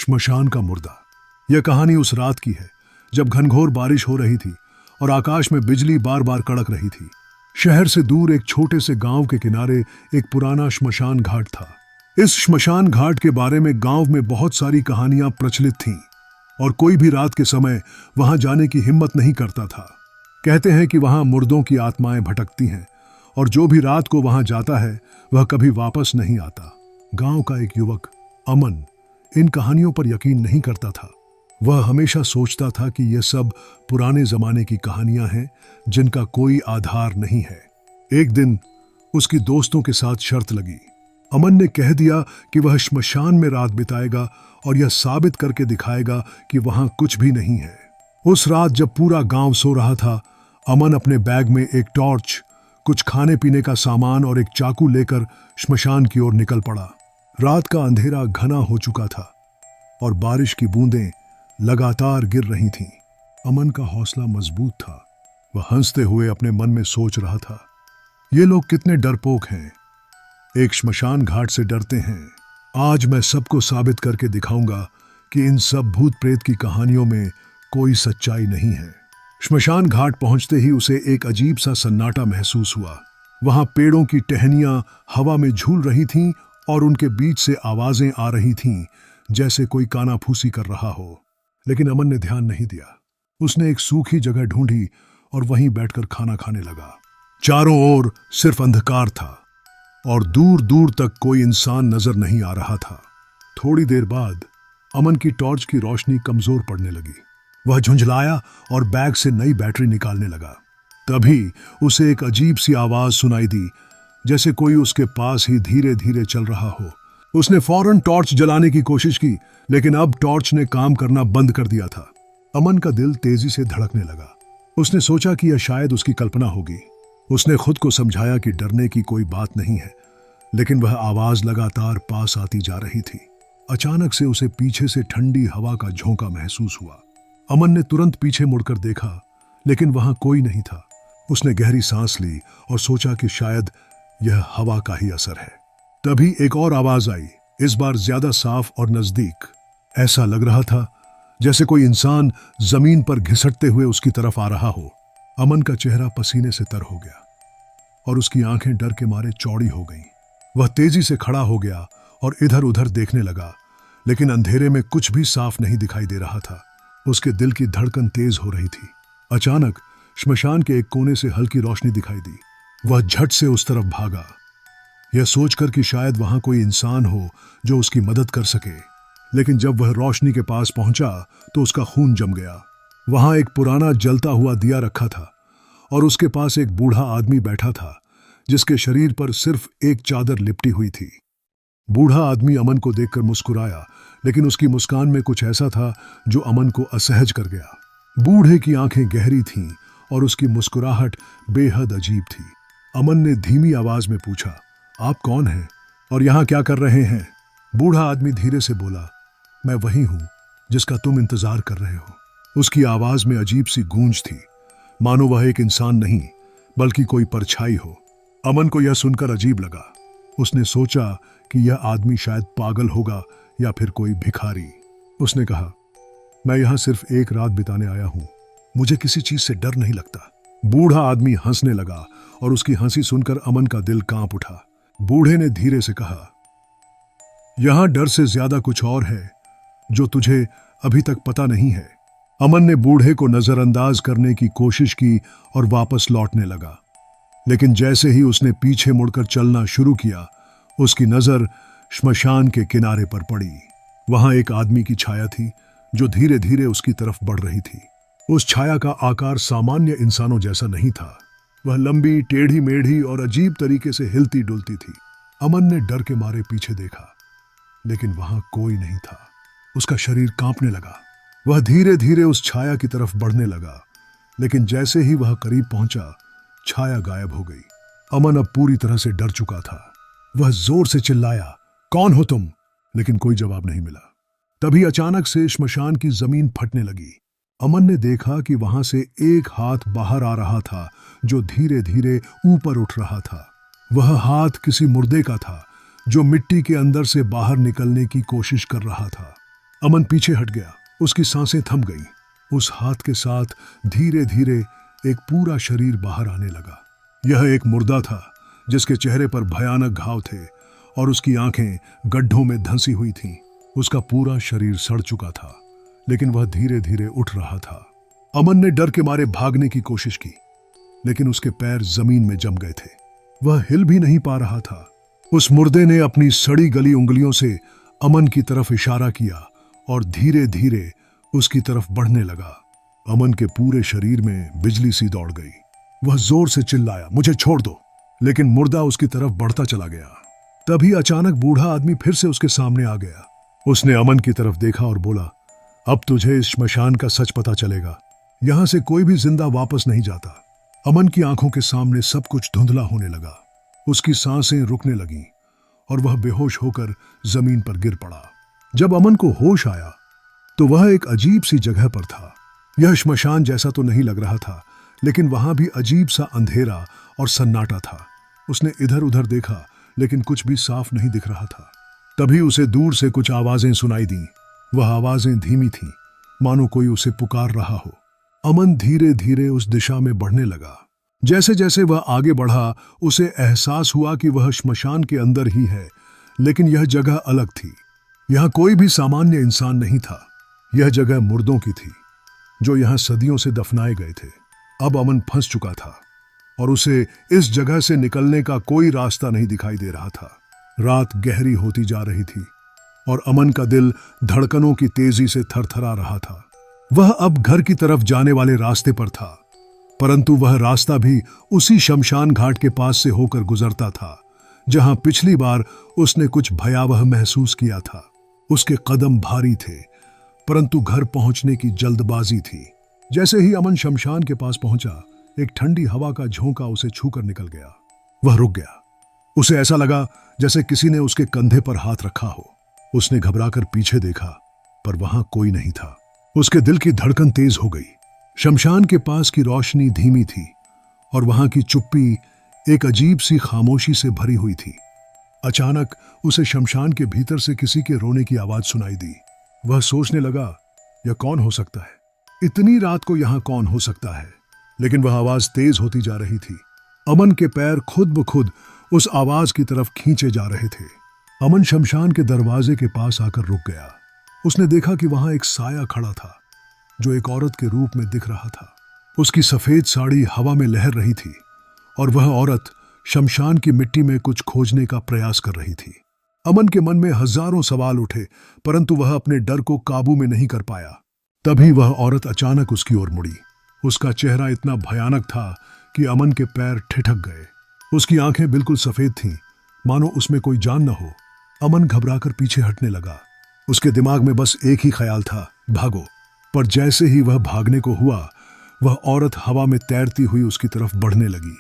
श्मशान का मुर्दा। यह कहानी उस रात की है जब घनघोर बारिश हो रही थी और आकाश में बिजली बार बार कड़क रही थी। शहर से दूर एक छोटे से गांव के किनारे एक पुराना श्मशान घाट था। इस श्मशान घाट के बारे में गांव में बहुत सारी कहानियां प्रचलित थीं और कोई भी रात के समय वहां जाने की हिम्मत नहीं करता था। कहते हैं कि वहां मुर्दों की आत्माएं भटकती हैं और जो भी रात को वहां जाता है वह कभी वापस नहीं आता। गांव का एक युवक अमन इन कहानियों पर यकीन नहीं करता था। वह हमेशा सोचता था कि यह सब पुराने जमाने की कहानियां हैं जिनका कोई आधार नहीं है। एक दिन उसकी दोस्तों के साथ शर्त लगी। अमन ने कह दिया कि वह श्मशान में रात बिताएगा और यह साबित करके दिखाएगा कि वहां कुछ भी नहीं है। उस रात जब पूरा गांव सो रहा था, अमन अपने बैग में एक टॉर्च, कुछ खाने पीने का सामान और एक चाकू लेकर श्मशान की ओर निकल पड़ा। रात का अंधेरा घना हो चुका था और बारिश की बूंदें लगातार गिर रही थीं। अमन का हौसला मजबूत था। वह हंसते हुए अपने मन में सोच रहा था, ये लोग कितने डरपोक हैं, एक श्मशान घाट से डरते हैं। आज मैं सबको साबित करके दिखाऊंगा कि इन सब भूत प्रेत की कहानियों में कोई सच्चाई नहीं है। श्मशान घाट पहुंचते ही उसे एक अजीब सा सन्नाटा महसूस हुआ। वहां पेड़ों की टहनियां हवा में झूल रही थीं और उनके बीच से आवाजें आ रही थीं जैसे कोई कानाफूसी कर रहा हो। लेकिन अमन ने ध्यान नहीं दिया। उसने एक सूखी जगह ढूंढी और वहीं बैठकर खाना खाने लगा। चारों ओर सिर्फ अंधकार था और दूर दूर तक कोई इंसान नजर नहीं आ रहा था। थोड़ी देर बाद अमन की टॉर्च की रोशनी कमजोर पड़ने लगी। वह झुंझलाया और बैग से नई बैटरी निकालने लगा। तभी उसे एक अजीब सी आवाज सुनाई दी, जैसे कोई उसके पास ही धीरे धीरे चल रहा हो। उसने फौरन टॉर्च जलाने की कोशिश की, लेकिन अब टॉर्च ने काम करना बंद कर दिया था। अमन का दिल तेजी से धड़कने लगा। उसने सोचा कि यह शायद उसकी कल्पना होगी। उसने खुद को समझाया कि डरने की कोई बात नहीं है, लेकिन वह आवाज लगातार पास आती जा रही थी। अचानक से उसे पीछे से ठंडी हवा का झोंका महसूस हुआ। अमन ने तुरंत पीछे मुड़कर देखा, लेकिन वहां कोई नहीं था। उसने गहरी सांस ली और सोचा कि शायद यह हवा का ही असर है। तभी एक और आवाज आई, इस बार ज्यादा साफ और नजदीक। ऐसा लग रहा था जैसे कोई इंसान जमीन पर घिसटते हुए उसकी तरफ आ रहा हो। अमन का चेहरा पसीने से तर हो गया और उसकी आंखें डर के मारे चौड़ी हो गईं। वह तेजी से खड़ा हो गया और इधर उधर देखने लगा, लेकिन अंधेरे में कुछ भी साफ नहीं दिखाई दे रहा था। उसके दिल की धड़कन तेज हो रही थी। अचानक श्मशान के एक कोने से हल्की रोशनी दिखाई दी। वह झट से उस तरफ भागा, यह सोचकर कि शायद वहां कोई इंसान हो जो उसकी मदद कर सके। लेकिन जब वह रोशनी के पास पहुंचा तो उसका खून जम गया। वहां एक पुराना जलता हुआ दिया रखा था और उसके पास एक बूढ़ा आदमी बैठा था जिसके शरीर पर सिर्फ एक चादर लिपटी हुई थी। बूढ़ा आदमी अमन को देखकर मुस्कुराया, लेकिन उसकी मुस्कान में कुछ ऐसा था जो अमन को असहज कर गया। बूढ़े की आंखें गहरी थीं और उसकी मुस्कुराहट बेहद अजीब थी। अमन ने धीमी आवाज में पूछा, आप कौन हैं और यहां क्या कर रहे हैं? बूढ़ा आदमी धीरे से बोला, मैं वही हूं जिसका तुम इंतजार कर रहे हो। उसकी आवाज में अजीब सी गूंज थी, मानो वह एक इंसान नहीं बल्कि कोई परछाई हो। अमन को यह सुनकर अजीब लगा। उसने सोचा कि यह आदमी शायद पागल होगा या फिर कोई भिखारी। उसने कहा, मैं यहां सिर्फ एक रात बिताने आया हूं, मुझे किसी चीज से डर नहीं लगता। बूढ़ा आदमी हंसने लगा और उसकी हंसी सुनकर अमन का दिल कांप उठा। बूढ़े ने धीरे से कहा, यहां डर से ज्यादा कुछ और है जो तुझे अभी तक पता नहीं है। अमन ने बूढ़े को नजरअंदाज करने की कोशिश की और वापस लौटने लगा, लेकिन जैसे ही उसने पीछे मुड़कर चलना शुरू किया, उसकी नजर श्मशान के किनारे पर पड़ी। वहां एक आदमी की छाया थी जो धीरे धीरे उसकी तरफ बढ़ रही थी। उस छाया का आकार सामान्य इंसानों जैसा नहीं था। वह लंबी, टेढ़ी मेढ़ी और अजीब तरीके से हिलती डुलती थी। अमन ने डर के मारे पीछे देखा, लेकिन वहां कोई नहीं था। उसका शरीर कांपने लगा। वह धीरे धीरे उस छाया की तरफ बढ़ने लगा, लेकिन जैसे ही वह करीब पहुंचा, छाया गायब हो गई। अमन अब पूरी तरह से डर चुका था। वह जोर से चिल्लाया, कौन हो तुम? लेकिन कोई जवाब नहीं मिला। तभी अचानक से श्मशान की जमीन फटने लगी। अमन ने देखा कि वहां से एक हाथ बाहर आ रहा था जो धीरे धीरे ऊपर उठ रहा था। वह हाथ किसी मुर्दे का था जो मिट्टी के अंदर से बाहर निकलने की कोशिश कर रहा था। अमन पीछे हट गया, उसकी सांसें थम गईं। उस हाथ के साथ धीरे धीरे एक पूरा शरीर बाहर आने लगा। यह एक मुर्दा था जिसके चेहरे पर भयानक घाव थे और उसकी आंखें गड्ढों में धंसी हुई थीं। उसका पूरा शरीर सड़ चुका था, लेकिन वह धीरे धीरे उठ रहा था। अमन ने डर के मारे भागने की कोशिश की, लेकिन उसके पैर जमीन में जम गए थे। वह हिल भी नहीं पा रहा था। उस मुर्दे ने अपनी सड़ी गली उंगलियों से अमन की तरफ इशारा किया और धीरे धीरे उसकी तरफ बढ़ने लगा। अमन के पूरे शरीर में बिजली सी दौड़ गई। वह जोर से चिल्लाया, मुझे छोड़ दो, लेकिन मुर्दा उसकी तरफ बढ़ता चला गया। तभी अचानक बूढ़ा आदमी फिर से उसके सामने आ गया। उसने अमन की तरफ देखा और बोला, अब तुझे इस श्मशान का सच पता चलेगा। यहां से कोई भी जिंदा वापस नहीं जाता। अमन की आंखों के सामने सब कुछ धुंधला होने लगा। उसकी सांसें रुकने लगीं और वह बेहोश होकर जमीन पर गिर पड़ा। जब अमन को होश आया तो वह एक अजीब सी जगह पर था। यह श्मशान जैसा तो नहीं लग रहा था, लेकिन वहां भी अजीब सा अंधेरा और सन्नाटा था। उसने इधर उधर देखा, लेकिन कुछ भी साफ नहीं दिख रहा था। तभी उसे दूर से कुछ आवाजें सुनाई दीं। वह आवाजें धीमी थीं, मानो कोई उसे पुकार रहा हो। अमन धीरे धीरे उस दिशा में बढ़ने लगा। जैसे जैसे वह आगे बढ़ा, उसे एहसास हुआ कि वह श्मशान के अंदर ही है, लेकिन यह जगह अलग थी। यहां कोई भी सामान्य इंसान नहीं था। यह जगह मुर्दों की थी, जो यहां सदियों से दफनाए गए थे। अब अमन फंस चुका था और उसे इस जगह से निकलने का कोई रास्ता नहीं दिखाई दे रहा था। रात गहरी होती जा रही थी और अमन का दिल धड़कनों की तेजी से थरथरा रहा था। वह अब घर की तरफ जाने वाले रास्ते पर था, परंतु वह रास्ता भी उसी शमशान घाट के पास से होकर गुजरता था, जहां पिछली बार उसने कुछ भयावह महसूस किया था। उसके कदम भारी थे, परंतु घर पहुंचने की जल्दबाजी थी। जैसे ही अमन शमशान के पास पहुंचा, एक ठंडी हवा का झोंका उसे छूकर निकल गया। वह रुक गया। उसे ऐसा लगा जैसे किसी ने उसके कंधे पर हाथ रखा हो। उसने घबराकर पीछे देखा, पर वहां कोई नहीं था। उसके दिल की धड़कन तेज हो गई। शमशान के पास की रोशनी धीमी थी और वहां की चुप्पी एक अजीब सी खामोशी से भरी हुई थी। अचानक उसे शमशान के भीतर से किसी के रोने की आवाज सुनाई दी। वह सोचने लगा, यह कौन हो सकता है? इतनी रात को यहां कौन हो सकता है? लेकिन वह आवाज तेज होती जा रही थी। अमन के पैर खुद ब खुद उस आवाज की तरफ खींचे जा रहे थे। अमन शमशान के दरवाजे के पास आकर रुक गया। उसने देखा कि वहां एक साया खड़ा था, जो एक औरत के रूप में दिख रहा था। उसकी सफेद साड़ी हवा में लहर रही थी और वह औरत शमशान की मिट्टी में कुछ खोजने का प्रयास कर रही थी। अमन के मन में हजारों सवाल उठे, परंतु वह अपने डर को काबू में नहीं कर पाया। तभी वह औरत अचानक उसकी ओर मुड़ी। उसका चेहरा इतना भयानक था कि अमन के पैर ठिठक गए। उसकी आंखें बिल्कुल सफेद थीं, मानो उसमें कोई जान न हो। अमन घबराकर पीछे हटने लगा। उसके दिमाग में बस एक ही ख्याल था, भागो। पर जैसे ही वह भागने को हुआ, वह औरत हवा में तैरती हुई उसकी तरफ बढ़ने लगी।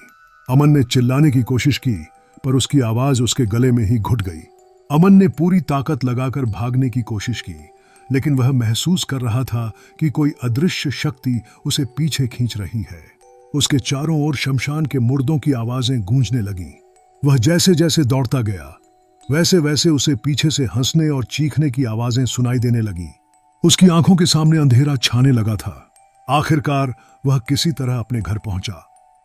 अमन ने चिल्लाने की कोशिश की, पर उसकी आवाज उसके गले में ही घुट गई। अमन ने पूरी ताकत लगाकर भागने की कोशिश की, लेकिन वह महसूस कर रहा था कि कोई अदृश्य शक्ति उसे पीछे खींच रही है। उसके चारों ओर शमशान के मुर्दों की आवाजें गूंजने लगीं। वह जैसे जैसे दौड़ता गया, वैसे वैसे उसे पीछे से हंसने और चीखने की आवाजें सुनाई देने लगीं। उसकी आंखों के सामने अंधेरा छाने लगा था। आखिरकार वह किसी तरह अपने घर पहुंचा।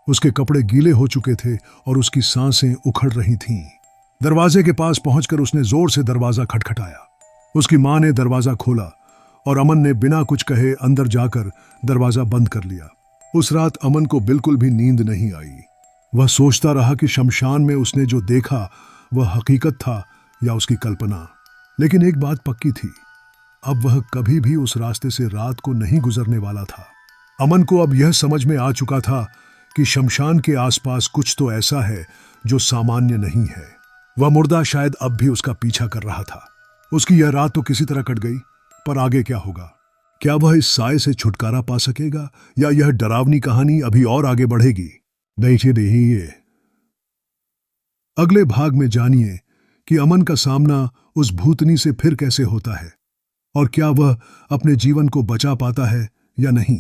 उसके कपड़े गीले हो चुके थे और उसकी सांसें उखड़ रही थीं। दरवाजे के पास पहुंचकर उसने जोर से दरवाजा खटखटाया। उसकी मां ने दरवाजा खोला और अमन ने बिना कुछ कहे अंदर जाकर दरवाजा बंद कर लिया। उस रात अमन को बिल्कुल भी नींद नहीं आई। वह सोचता रहा कि शमशान में उसने जो देखा वह हकीकत था या उसकी कल्पना। लेकिन एक बात पक्की थी, अब वह कभी भी उस रास्ते से रात को नहीं गुजरने वाला था। अमन को अब यह समझ में आ चुका था कि शमशान के आसपास कुछ तो ऐसा है जो सामान्य नहीं है। वह मुर्दा शायद अब भी उसका पीछा कर रहा था। उसकी यह रात तो किसी तरह कट गई, पर आगे क्या होगा? क्या वह इस साए से छुटकारा पा सकेगा या यह डरावनी कहानी अभी और आगे बढ़ेगी? देखिए रहिए। अगले भाग में जानिए कि अमन का सामना उस भूतनी से फिर कैसे होता है और क्या वह अपने जीवन को बचा पाता है या नहीं।